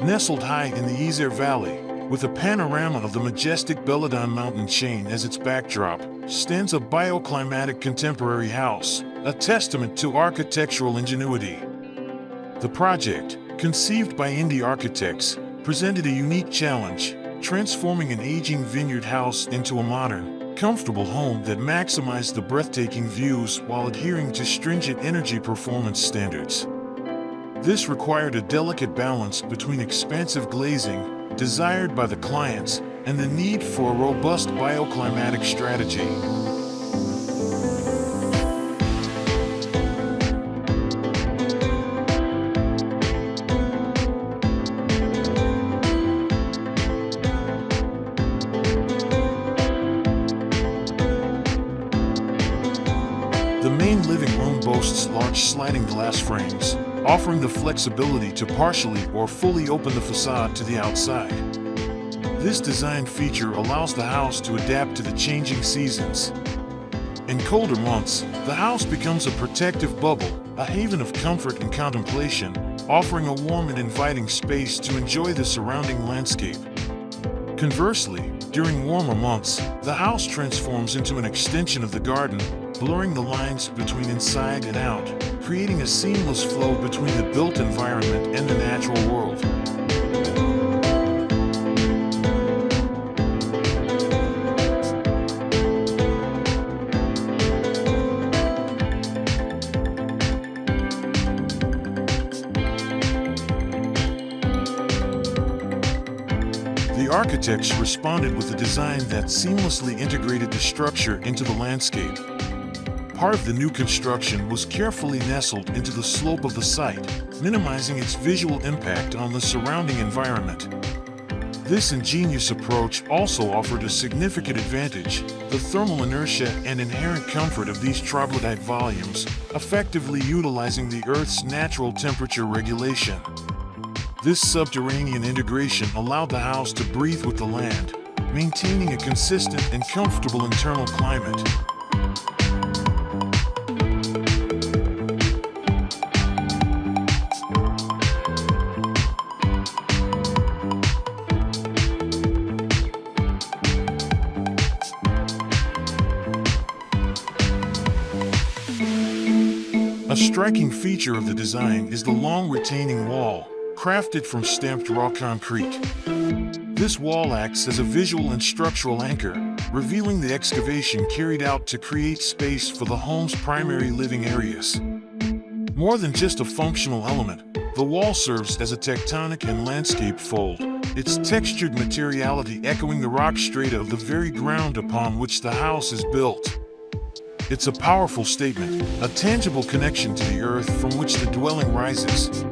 Nestled high in the Isère Valley, with a panorama of the majestic Belledonne mountain chain as its backdrop, stands a bioclimatic contemporary house, a testament to architectural ingenuity. The project, conceived by INDY Architects, presented a unique challenge, transforming an aging vineyard house into a modern, comfortable home that maximized the breathtaking views while adhering to stringent energy performance standards. This required a delicate balance between expansive glazing, desired by the clients, and the need for a robust bioclimatic strategy. The main living room boasts large sliding glass frames, offering the flexibility to partially or fully open the facade to the outside. This design feature allows the house to adapt to the changing seasons. In colder months, the house becomes a protective bubble, a haven of comfort and contemplation, offering a warm and inviting space to enjoy the surrounding landscape. Conversely, during warmer months, the house transforms into an extension of the garden, blurring the lines between inside and out, creating a seamless flow between the built environment and the natural world. The architects responded with a design that seamlessly integrated the structure into the landscape. Part of the new construction was carefully nestled into the slope of the site, minimizing its visual impact on the surrounding environment. This ingenious approach also offered a significant advantage: the thermal inertia and inherent comfort of these troglodyte volumes, effectively utilizing the Earth's natural temperature regulation. This subterranean integration allowed the house to breathe with the land, maintaining a consistent and comfortable internal climate. A striking feature of the design is the long retaining wall, crafted from stamped raw concrete. This wall acts as a visual and structural anchor, revealing the excavation carried out to create space for the home's primary living areas. More than just a functional element, the wall serves as a tectonic and landscape fold, its textured materiality echoing the rock strata of the very ground upon which the house is built. It's a powerful statement, a tangible connection to the earth from which the dwelling rises.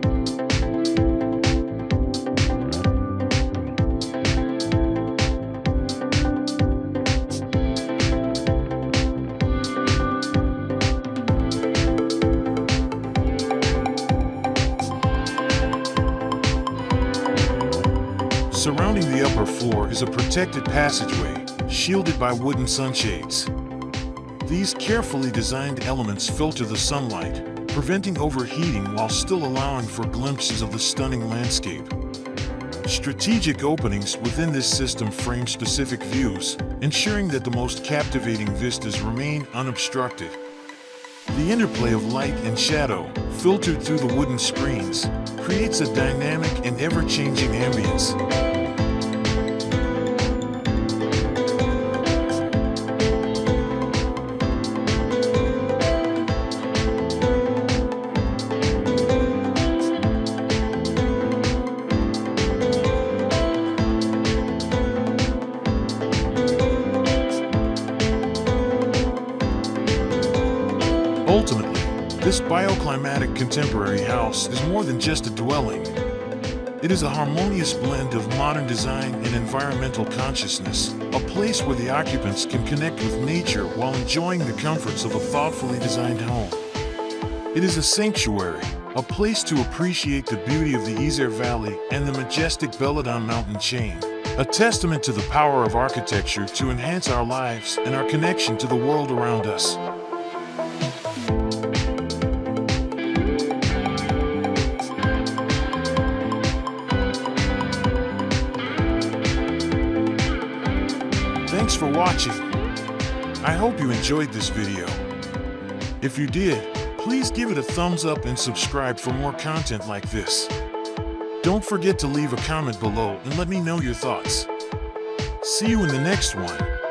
Surrounding the upper floor is a protected passageway, shielded by wooden sunshades. These carefully designed elements filter the sunlight, preventing overheating while still allowing for glimpses of the stunning landscape. Strategic openings within this system frame specific views, ensuring that the most captivating vistas remain unobstructed. The interplay of light and shadow, filtered through the wooden screens, creates a dynamic and ever-changing ambience. Ultimately, this bioclimatic contemporary house is more than just a dwelling. It is a harmonious blend of modern design and environmental consciousness, a place where the occupants can connect with nature while enjoying the comforts of a thoughtfully designed home. It is a sanctuary, a place to appreciate the beauty of the Isère Valley and the majestic Belledonne mountain chain, a testament to the power of architecture to enhance our lives and our connection to the world around us. Thanks for watching. I hope you enjoyed this video. If you did, please give it a thumbs up and subscribe for more content like this. Don't forget to leave a comment below and let me know your thoughts. See you in the next one.